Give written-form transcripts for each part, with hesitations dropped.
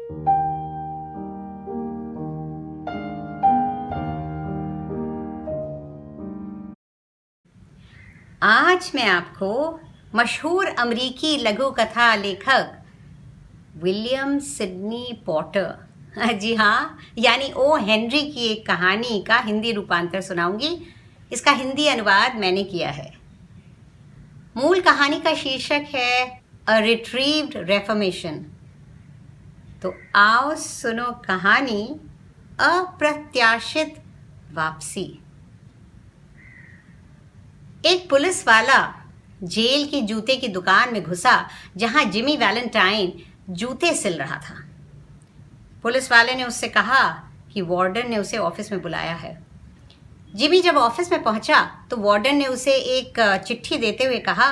आज मैं आपको मशहूर अमरीकी लघु कथा लेखक विलियम सिडनी पॉटर, जी हाँ, यानी ओ हेनरी की एक कहानी का हिंदी रूपांतर सुनाऊंगी। इसका हिंदी अनुवाद मैंने किया है। मूल कहानी का शीर्षक है अ रिट्रीव्ड रेफॉर्मेशन। तो आओ सुनो कहानी अप्रत्याशित वापसी। एक पुलिस वाला जेल की जूते की दुकान में घुसा जहां जिमी वैलेंटाइन जूते सिल रहा था। पुलिस वाले ने उससे कहा कि वार्डन ने उसे ऑफिस में बुलाया है। जिमी जब ऑफिस में पहुंचा तो वार्डन ने उसे एक चिट्ठी देते हुए कहा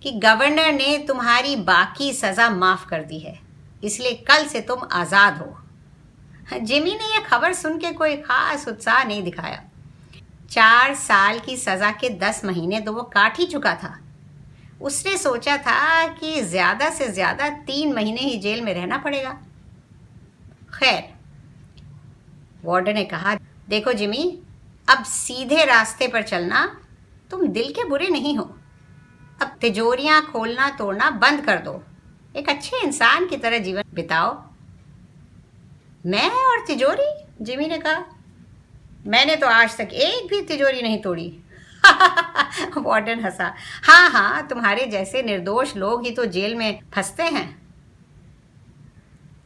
कि गवर्नर ने तुम्हारी बाकी सज़ा माफ़ कर दी है, इसलिए कल से तुम आज़ाद हो। जिमी ने यह खबर सुन के कोई खास उत्साह नहीं दिखाया। 4 साल की सज़ा के 10 महीने तो वो काट ही चुका था। उसने सोचा था कि ज़्यादा से ज़्यादा 3 महीने ही जेल में रहना पड़ेगा। खैर, वार्डन ने कहा, देखो जिमी, अब सीधे रास्ते पर चलना। तुम दिल के बुरे नहीं हो। अब तिजोरियां खोलना तोड़ना बंद कर दो। एक अच्छे इंसान की तरह जीवन बिताओ। मैं और तिजोरी? जिमी ने कहा, मैंने तो आज तक एक भी तिजोरी नहीं तोड़ी। वार्डन हंसा। हाँ हाँ, तुम्हारे जैसे निर्दोष लोग ही तो जेल में फंसते हैं।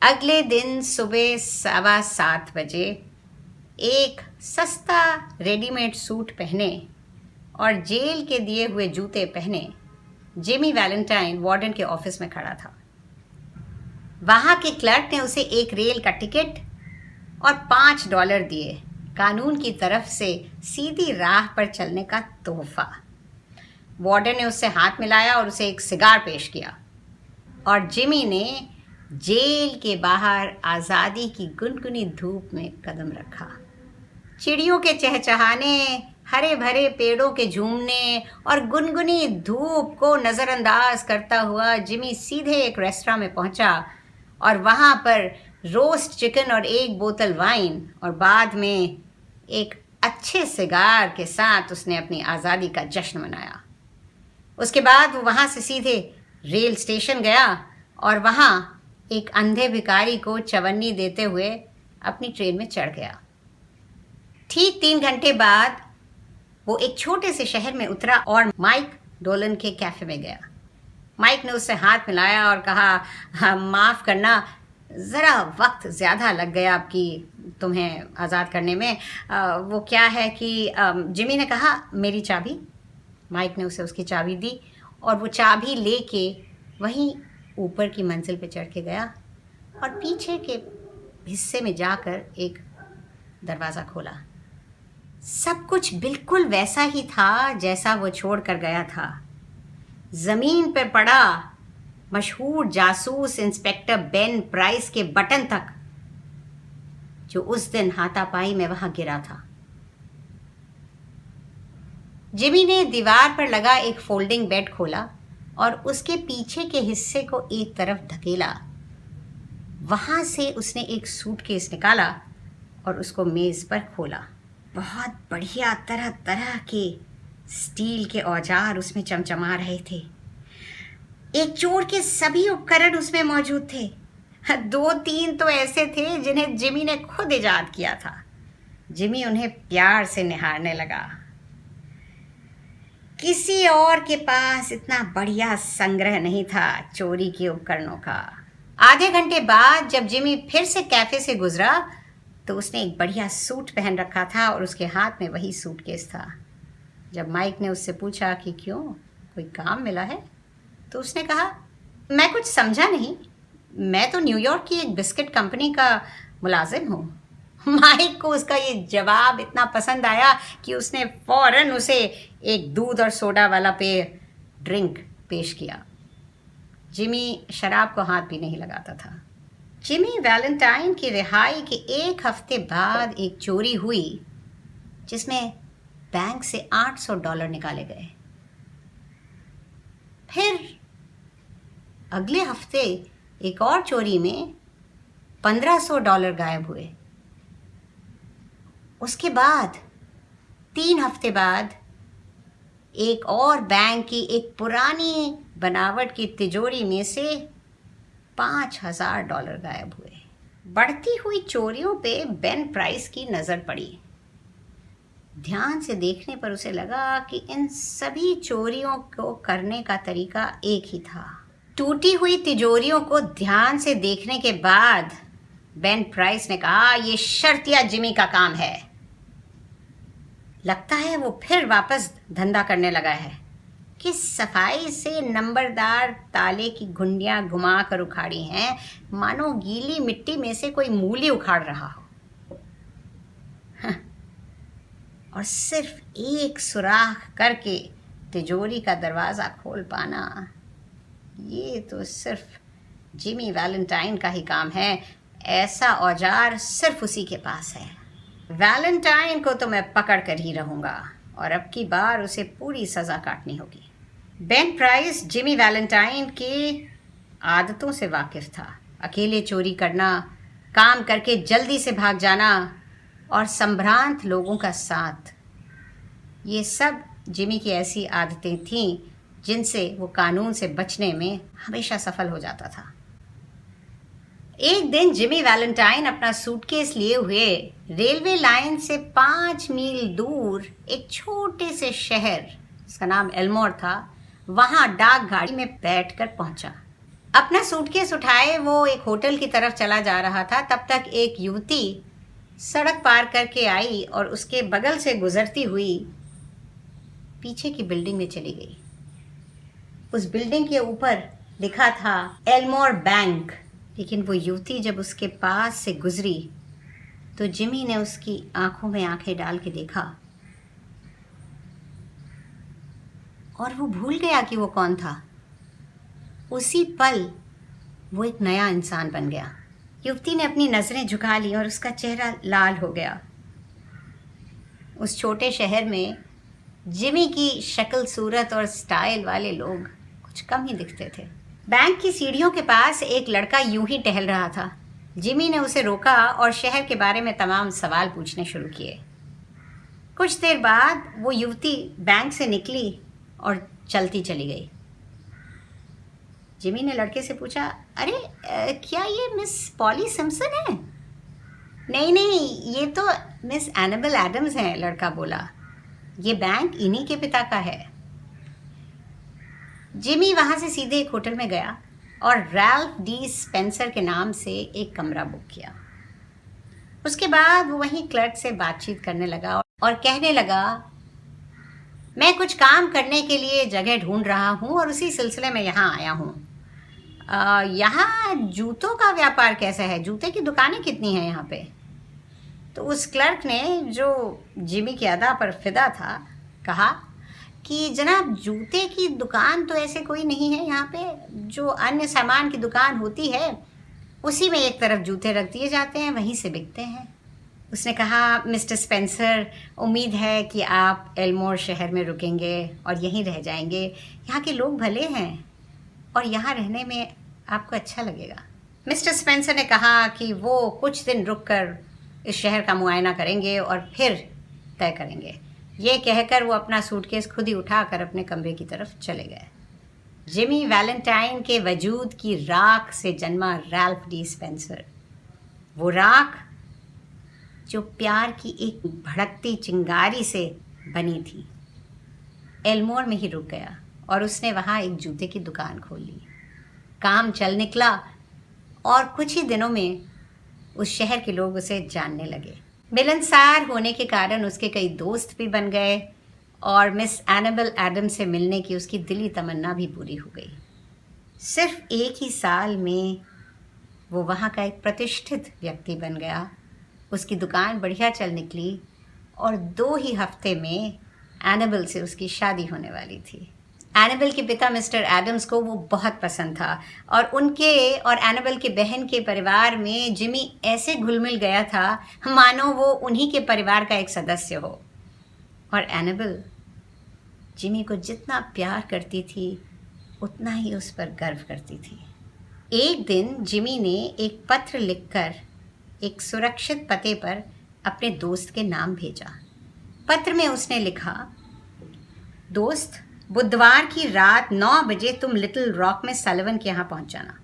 अगले दिन सुबह 7:15 बजे एक सस्ता रेडीमेड सूट पहने और जेल के दिए हुए जूते पहने जिमी वैलेंटाइन वार्डन के ऑफिस में खड़ा था। वहां के क्लर्क ने उसे एक रेल का टिकट और $5 दिए, कानून की तरफ से सीधी राह पर चलने का तोहफा। वार्डन ने उससे हाथ मिलाया और उसे एक सिगार पेश किया और जिमी ने जेल के बाहर आज़ादी की गुनगुनी धूप में कदम रखा। चिड़ियों के चहचहाने, हरे भरे पेड़ों के झूमने और गुनगुनी धूप को नज़रअंदाज करता हुआ जिमी सीधे एक रेस्टोरेंट में पहुंचा और वहां पर रोस्ट चिकन और एक बोतल वाइन और बाद में एक अच्छे सिगार के साथ उसने अपनी आज़ादी का जश्न मनाया। उसके बाद वो वहाँ से सीधे रेल स्टेशन गया और वहाँ एक अंधे भिखारी को चवन्नी देते हुए अपनी ट्रेन में चढ़ गया। ठीक 3 घंटे बाद वो एक छोटे से शहर में उतरा और माइक डोलन के कैफ़े में गया। माइक ने उससे हाथ मिलाया और कहा, हाँ, माफ़ करना, ज़रा वक्त ज़्यादा लग गया आपकी तुम्हें आज़ाद करने में। वो क्या है कि जिमी ने कहा, मेरी चाबी। माइक ने उसे उसकी चाबी दी और वो चाबी लेके वहीं ऊपर की मंजिल पे चढ़ के गया और पीछे के हिस्से में जाकर एक दरवाज़ा खोला। सब कुछ बिल्कुल वैसा ही था जैसा वो छोड़ कर गया था। ज़मीन पर पड़ा मशहूर जासूस इंस्पेक्टर बेन प्राइस के बटन तक, जो उस दिन हाथापाई में वहां गिरा था। जिमी ने दीवार पर लगा एक फोल्डिंग बेड खोला और उसके पीछे के हिस्से को एक तरफ धकेला। वहां से उसने एक सूटकेस निकाला और उसको मेज पर खोला। बहुत बढ़िया तरह तरह के स्टील के औजार उसमें चमचमा रहे थे। एक चोर के सभी उपकरण उसमें मौजूद थे। 2-3 तो ऐसे थे जिन्हें जिमी ने खुद इजाद किया था। जिमी उन्हें प्यार से निहारने लगा। किसी और के पास इतना बढ़िया संग्रह नहीं था चोरी के उपकरणों का। आधे घंटे बाद जब जिमी फिर से कैफे से गुजरा तो उसने एक बढ़िया सूट पहन रखा था और उसके हाथ में वही सूटकेस था। जब माइक ने उससे पूछा कि क्यों, कोई काम मिला है, तो उसने कहा, मैं कुछ समझा नहीं, मैं तो न्यूयॉर्क की एक बिस्किट कंपनी का मुलाजिम हूँ। माइक को उसका ये जवाब इतना पसंद आया कि उसने फौरन उसे एक दूध और सोडा वाला ड्रिंक पेश किया। जिमी शराब को हाथ भी नहीं लगाता था। जिमी वैलेंटाइन की रिहाई के 1 हफ्ते बाद एक चोरी हुई जिसमें बैंक से $800 निकाले गए। फिर अगले हफ्ते एक और चोरी में $1500 गायब हुए। उसके बाद 3 हफ्ते बाद एक और बैंक की एक पुरानी बनावट की तिजोरी में से $5000 गायब हुए। बढ़ती हुई चोरियों पे बेन प्राइस की नज़र पड़ी। ध्यान से देखने पर उसे लगा कि इन सभी चोरियों को करने का तरीका एक ही था। टूटी हुई तिजोरियों को ध्यान से देखने के बाद बेन प्राइस ने कहा, ये शर्तिया जिमी का काम है। लगता है वो फिर वापस धंधा करने लगा है कि सफाई से नंबरदार ताले की घुंडियां घुमा कर उखाड़ी हैं, मानो गीली मिट्टी में से कोई मूली उखाड़ रहा हो। और सिर्फ एक सुराख करके तिजोरी का दरवाज़ा खोल पाना, ये तो सिर्फ जिमी वैलेंटाइन का ही काम है। ऐसा औजार सिर्फ उसी के पास है। वैलेंटाइन को तो मैं पकड़ कर ही रहूँगा और अब की बार उसे पूरी सज़ा काटनी होगी। बेन प्राइस जिमी वैलेंटाइन की आदतों से वाकिफ़ था। अकेले चोरी करना, काम करके जल्दी से भाग जाना और संभ्रांत लोगों का साथ, ये सब जिमी की ऐसी आदतें थीं जिनसे वो कानून से बचने में हमेशा सफल हो जाता था। एक दिन जिमी वैलेंटाइन अपना सूटकेस लिए हुए रेलवे लाइन से 5 मील दूर एक छोटे से शहर, जिसका नाम एल्मोर था, वहां डाक गाड़ी में बैठकर पहुंचा। अपना सूटकेस उठाए वो एक होटल की तरफ चला जा रहा था। तब तक एक युवती सड़क पार करके आई और उसके बगल से गुजरती हुई पीछे की बिल्डिंग में चली गई। उस बिल्डिंग के ऊपर लिखा था एल्मोर बैंक। लेकिन वो युवती जब उसके पास से गुजरी तो जिमी ने उसकी आंखों में आंखें डाल के देखा और वो भूल गया कि वो कौन था। उसी पल वो एक नया इंसान बन गया। युवती ने अपनी नज़रें झुका ली और उसका चेहरा लाल हो गया। उस छोटे शहर में जिमी की शक्ल, सूरत और स्टाइल वाले लोग कुछ कम ही दिखते थे। बैंक की सीढ़ियों के पास एक लड़का यूं ही टहल रहा था। जिमी ने उसे रोका और शहर के बारे में तमाम सवाल पूछने शुरू किए। कुछ देर बाद वो युवती बैंक से निकली और चलती चली गई। जिमी ने लड़के से पूछा, अरे क्या ये मिस पॉली सिम्पसन है? नहीं नहीं, ये तो मिस एनाबेल एडम्स हैं, लड़का बोला। ये बैंक इन्हीं के पिता का है। जिमी वहाँ से सीधे एक होटल में गया और रैल्फ डी स्पेंसर के नाम से एक कमरा बुक किया। उसके बाद वो वहीं क्लर्क से बातचीत करने लगा और कहने लगा, मैं कुछ काम करने के लिए जगह ढूंढ रहा हूँ और उसी सिलसिले में यहाँ आया हूँ। यहाँ जूतों का व्यापार कैसा है? जूते की दुकानें कितनी हैं यहाँ पे? तो उस क्लर्क ने, जो जिमी की अदा पर फिदा था, कहा कि जनाब, जूते की दुकान तो ऐसे कोई नहीं है यहाँ पे। जो अन्य सामान की दुकान होती है उसी में एक तरफ जूते रख दिए जाते हैं, वहीं से बिकते हैं। उसने कहा, मिस्टर स्पेंसर, उम्मीद है कि आप एल्मोर शहर में रुकेंगे और यहीं रह जाएंगे। यहाँ के लोग भले हैं और यहाँ रहने में आपको अच्छा लगेगा। मिस्टर स्पेंसर ने कहा कि वो कुछ दिन रुककर इस शहर का मुआयना करेंगे और फिर तय करेंगे। ये कहकर वो अपना सूटकेस खुद ही उठाकर अपने कमरे की तरफ चले गए। जिमी वैलेंटाइन के वजूद की राख से जन्मा रैल्फ डी स्पेंसर, वो राख जो प्यार की एक भड़कती चिंगारी से बनी थी, एल्मोर में ही रुक गया और उसने वहाँ एक जूते की दुकान खोल ली। काम चल निकला और कुछ ही दिनों में उस शहर के लोग उसे जानने लगे। मिलनसार होने के कारण उसके कई दोस्त भी बन गए और मिस एनाबेल एडम से मिलने की उसकी दिली तमन्ना भी पूरी हो गई। सिर्फ एक ही साल में वो वहाँ का एक प्रतिष्ठित व्यक्ति बन गया। उसकी दुकान बढ़िया चल निकली और 2 ही हफ्ते में एनाबेल से उसकी शादी होने वाली थी। एनाबेल के पिता मिस्टर एडम्स को वो बहुत पसंद था और उनके और एनाबेल के बहन के परिवार में जिमी ऐसे घुल मिल गया था मानो वो उन्हीं के परिवार का एक सदस्य हो। और एनाबेल जिमी को जितना प्यार करती थी उतना ही उस पर गर्व करती थी। एक दिन जिमी ने एक पत्र लिखकर एक सुरक्षित पते पर अपने दोस्त के नाम भेजा। पत्र में उसने लिखा, दोस्त, बुधवार की रात 9 बजे तुम लिटिल रॉक में सलिवन के यहाँ पहुँच जाना।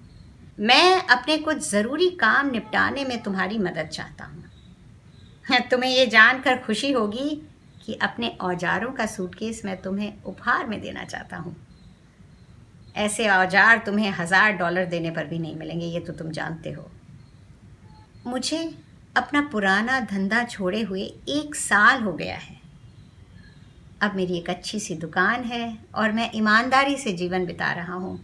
मैं अपने कुछ ज़रूरी काम निपटाने में तुम्हारी मदद चाहता हूँ। तुम्हें ये जानकर खुशी होगी कि अपने औजारों का सूटकेस मैं तुम्हें उपहार में देना चाहता हूँ। ऐसे औजार तुम्हें $1000 देने पर भी नहीं मिलेंगे, ये तो तुम जानते हो। मुझे अपना पुराना धंधा छोड़े हुए 1 साल हो गया है। अब मेरी एक अच्छी सी दुकान है और मैं ईमानदारी से जीवन बिता रहा हूँ,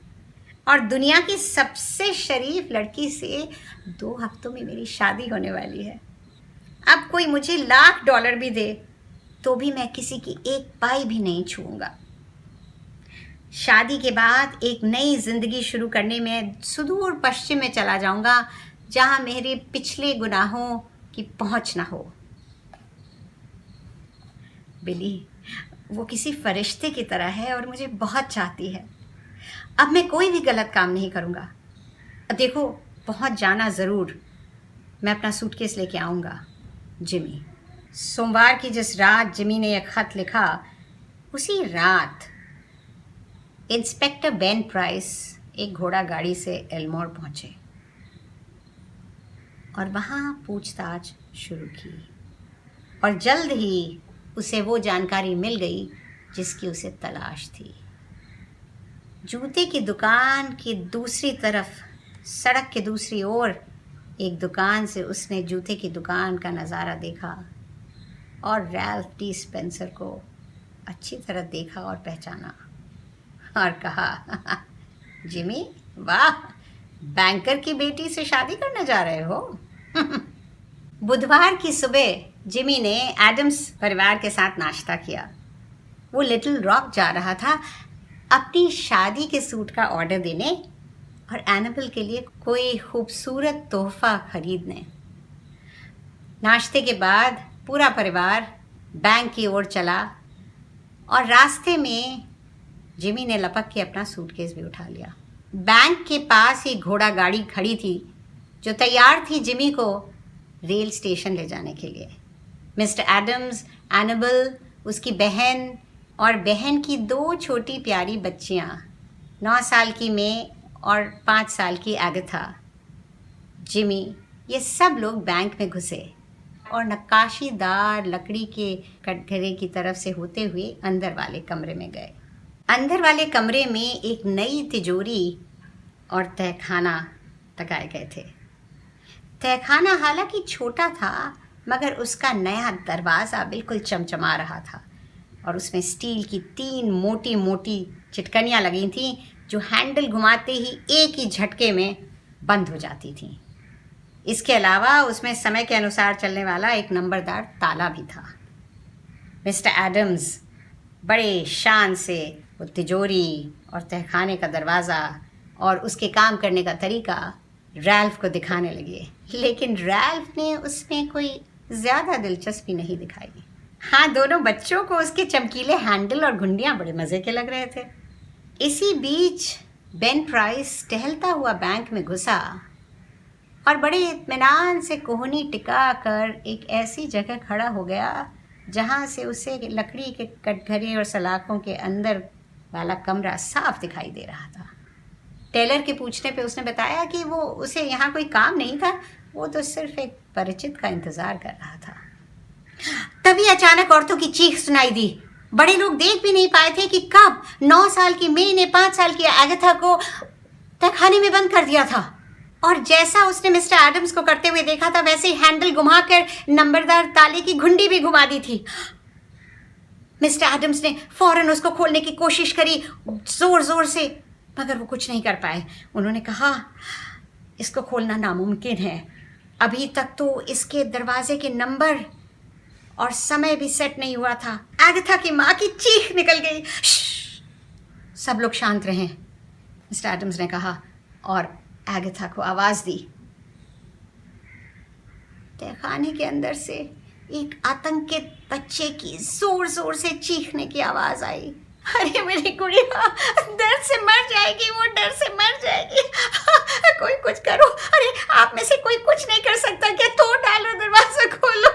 और दुनिया की सबसे शरीफ लड़की से 2 हफ्तों में मेरी शादी होने वाली है। अब कोई मुझे $1,00,000 भी दे तो भी मैं किसी की 1 पाई भी नहीं छूऊंगा। शादी के बाद एक नई जिंदगी शुरू करने में सुदूर पश्चिम में चला जाऊंगा, जहां मेरे पिछले गुनाहों की पहुंच ना हो। बिली, वो किसी फरिश्ते की तरह है और मुझे बहुत चाहती है। अब मैं कोई भी गलत काम नहीं करूंगा। देखो, पहुंच जाना ज़रूर। मैं अपना सूटकेस लेके आऊँगा, जिमी। सोमवार की जिस रात जिमी ने एक ख़त लिखा, उसी रात इंस्पेक्टर बेन प्राइस एक घोड़ा गाड़ी से एल्मोर पहुँचे और वहाँ पूछताछ शुरू की, और जल्द ही उसे वो जानकारी मिल गई जिसकी उसे तलाश थी। जूते की दुकान की दूसरी तरफ, सड़क के दूसरी ओर एक दुकान से उसने जूते की दुकान का नज़ारा देखा और रैल्फ टी स्पेंसर को अच्छी तरह देखा और पहचाना और कहा, जिमी, वाह, बैंकर की बेटी से शादी करने जा रहे हो। बुधवार की सुबह जिमी ने एडम्स परिवार के साथ नाश्ता किया। वो लिटिल रॉक जा रहा था अपनी शादी के सूट का ऑर्डर देने और एनाबेल के लिए कोई खूबसूरत तोहफा खरीदने। नाश्ते के बाद पूरा परिवार बैंक की ओर चला और रास्ते में जिमी ने लपक के अपना सूटकेस भी उठा लिया। बैंक के पास ही घोड़ा गाड़ी खड़ी थी जो तैयार थी जिमी को रेल स्टेशन ले जाने के लिए। मिस्टर एडम्स, एनाबेल, उसकी बहन और बहन की 2 छोटी प्यारी बच्चियां, 9 साल की मे और 5 साल की एगाथा, जिमी, ये सब लोग बैंक में घुसे और नक्काशीदार लकड़ी के कटघरे की तरफ से होते हुए अंदर वाले कमरे में गए। अंदर वाले कमरे में एक नई तिजोरी और तहखाना लगाए गए थे। तहखाना हालांकि छोटा था, मगर उसका नया दरवाज़ा बिल्कुल चमचमा रहा था और उसमें स्टील की 3 मोटी मोटी चिटकनियाँ लगी थीं जो हैंडल घुमाते ही एक ही झटके में बंद हो जाती थीं। इसके अलावा उसमें समय के अनुसार चलने वाला एक नंबरदार ताला भी था। मिस्टर एडम्स बड़े शान से वो तिजोरी और तहखाने का दरवाज़ा और उसके काम करने का तरीका रैल्फ को दिखाने लगे, लेकिन रैल्फ ने उसमें कोई ज़्यादा दिलचस्पी नहीं दिखाई। हाँ, दोनों बच्चों को उसके चमकीले हैंडल और घुंडियाँ बड़े मज़े के लग रहे थे। इसी बीच बेन प्राइस टहलता हुआ बैंक में घुसा और बड़े इत्मीनान से कोहनी टिका कर एक ऐसी जगह खड़ा हो गया जहाँ से उसे लकड़ी के कटघरे और सलाखों के अंदर वाला कमरा साफ दिखाई दे रहा था। टेलर के पूछने पे उसने बताया कि वो उसे यहाँ कोई काम नहीं था, वो तो सिर्फ एक परिचित का इंतज़ार कर रहा था। तभी अचानक औरतों की चीख सुनाई दी। बड़े लोग देख भी नहीं पाए थे कि कब 9 साल की मे ने 5 साल की एगाथा को तहखाने में बंद कर दिया था, और जैसा उसने मिस्टर एडम्स को करते हुए देखा था वैसे ही हैंडल घुमाकर नंबरदार ताले की घुंडी भी घुमा दी थी। मिस्टर एडम्स ने फौरन उसको खोलने की कोशिश करी, जोर जोर से, मगर वो कुछ नहीं कर पाए। उन्होंने कहा, इसको खोलना नामुमकिन है, अभी तक तो इसके दरवाजे के नंबर और समय भी सेट नहीं हुआ था। एगाथा की माँ की चीख निकल गई। सब लोग शांत रहें, मिस्टर एडम्स ने कहा और एगाथा को आवाज़ दी। तहखाने के अंदर से एक आतंकित बच्चे की जोर जोर से चीखने की आवाज़ आई। अरे मेरी गुड़िया दर्द से मर जाएगी, वो डर से मर जाएगी। कोई कुछ करो, अरे आप में से कोई कुछ नहीं कर सकता क्या? तोड़ डालो, दरवाजा खोलो।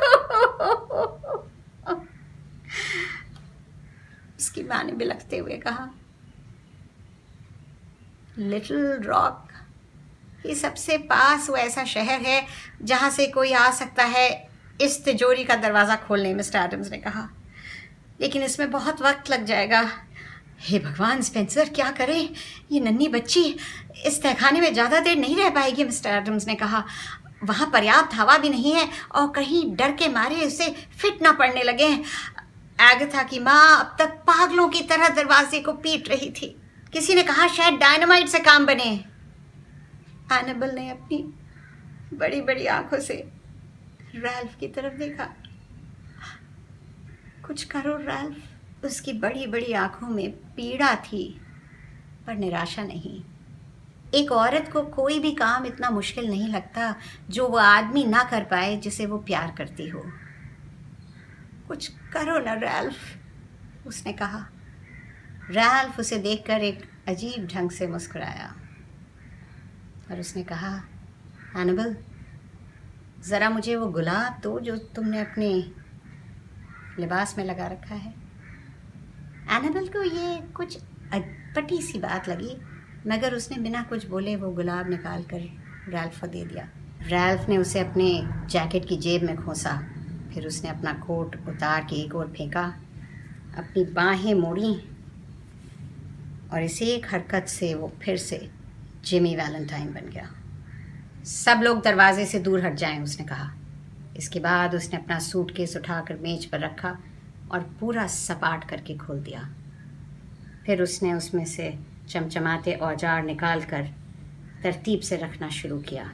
उसकी माँ ने बिलखते हुए कहा, लिटिल रॉक ये सबसे पास वो ऐसा शहर है जहाँ से कोई आ सकता है इस तिजोरी का दरवाज़ा खोलने, मिस्टर एडम्स ने कहा, लेकिन इसमें बहुत वक्त लग जाएगा। हे भगवान स्पेंसर, क्या करें? ये नन्ही बच्ची इस तहखाने में ज़्यादा देर नहीं रह पाएगी, मिस्टर एडम्स ने कहा। वहाँ पर्याप्त हवा भी नहीं है और कहीं डर के मारे उसे फिट ना पड़ने लगे। एगाथा की माँ अब तक पागलों की तरह दरवाजे को पीट रही थी। किसी ने कहा शायद डायनामाइट से काम बने। एनाबेल ने अपनी बड़ी बड़ी आंखों से रैल्फ की तरफ देखा। कुछ करो रैल्फ। उसकी बड़ी बड़ी आंखों में पीड़ा थी पर निराशा नहीं। एक औरत को कोई भी काम इतना मुश्किल नहीं लगता जो वो आदमी ना कर पाए जिसे वो प्यार करती हो। कुछ करो ना रैल्फ, उसने कहा। रैल्फ उसे देखकर एक अजीब ढंग से मुस्कुराया और उसने कहा, एनाबेल ज़रा मुझे वो गुलाब दो जो तुमने अपने लिबास में लगा रखा है। एनाबेल को ये कुछ अटपटी सी बात लगी, मगर उसने बिना कुछ बोले वो गुलाब निकाल कर रैल्फ को दे दिया। रैल्फ ने उसे अपने जैकेट की जेब में खोसा, फिर उसने अपना कोट उतार के एक ओर फेंका, अपनी बाहें मोड़ी और इस एक हरकत से वो फिर से जिमी वैलेंटाइन बन गया। सब लोग दरवाजे से दूर हट जाएं, उसने कहा। इसके बाद उसने अपना सूटकेस उठाकर मेज पर रखा और पूरा सपाट करके खोल दिया। फिर उसने उसमें से चमचमाते औजार निकालकर तरतीब से रखना शुरू किया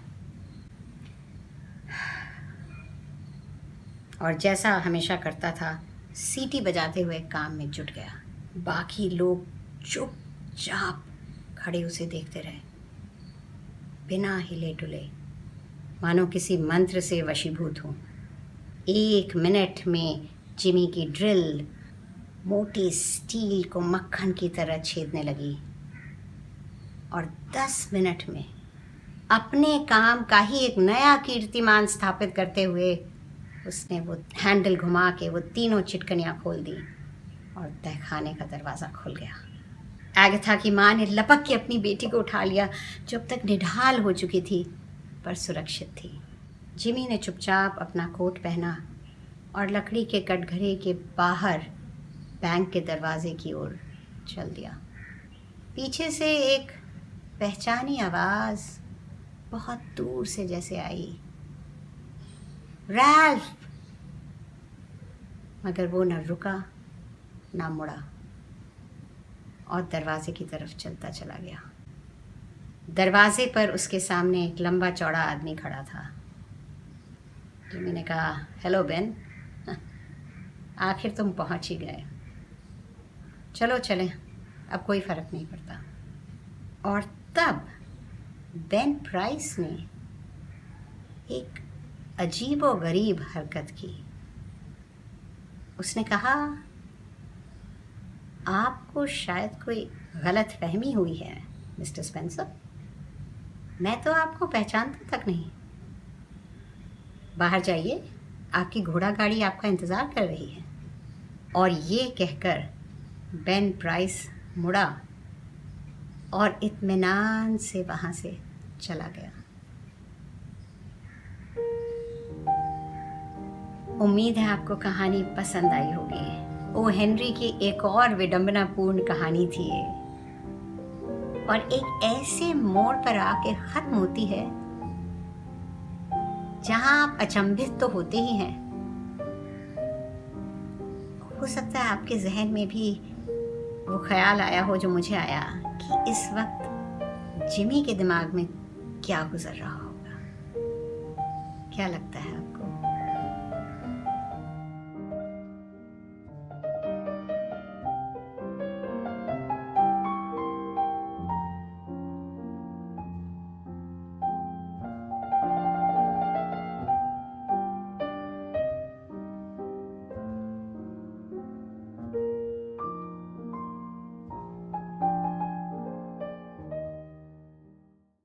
और जैसा हमेशा करता था सीटी बजाते हुए काम में जुट गया। बाकी लोग चुपचाप खड़े उसे देखते रहे, बिना हिले डुले, मानो किसी मंत्र से वशीभूत हो। 1 मिनट में जिमी की ड्रिल मोटी स्टील को मक्खन की तरह छेदने लगी और 10 मिनट में अपने काम का ही एक नया कीर्तिमान स्थापित करते हुए उसने वो हैंडल घुमा के वो तीनों चिटकनियाँ खोल दी और तहखाने का दरवाज़ा खुल गया। एगाथा की माँ ने लपक के अपनी बेटी को उठा लिया जो अब तक निढाल हो चुकी थी पर सुरक्षित थी। जिमी ने चुपचाप अपना कोट पहना और लकड़ी के कटघरे के बाहर बैंक के दरवाजे की ओर चल दिया। पीछे से एक पहचानी आवाज़ बहुत दूर से जैसे आई, रैल्फ, मगर वो न रुका न मुड़ा और दरवाजे की तरफ चलता चला गया। दरवाजे पर उसके सामने एक लंबा चौड़ा आदमी खड़ा था। जिमी ने कहा, हेलो बेन, आखिर तुम पहुंच ही गए। चलो चलें, अब कोई फ़र्क नहीं पड़ता। और तब बेन प्राइस ने एक अजीबो गरीब हरकत की। उसने कहा, आपको शायद कोई गलत फहमी हुई है मिस्टर स्पेंसर, मैं तो आपको पहचानता तक नहीं। बाहर जाइए, आपकी घोड़ा गाड़ी आपका इंतज़ार कर रही है। और ये कहकर बेन प्राइस मुड़ा और इत्मीनान से वहाँ से चला गया। उम्मीद है आपको कहानी पसंद आई होगी। ओ हेनरी की एक और विडंबनापूर्ण कहानी थी ये, और एक ऐसे मोड़ पर आके ख़त्म होती है जहाँ आप अचंभित तो होते ही हैं। हो सकता है आपके जहन में भी वो ख्याल आया हो जो मुझे आया कि इस वक्त जिमी के दिमाग में क्या गुजर रहा होगा। क्या लगता है आपको?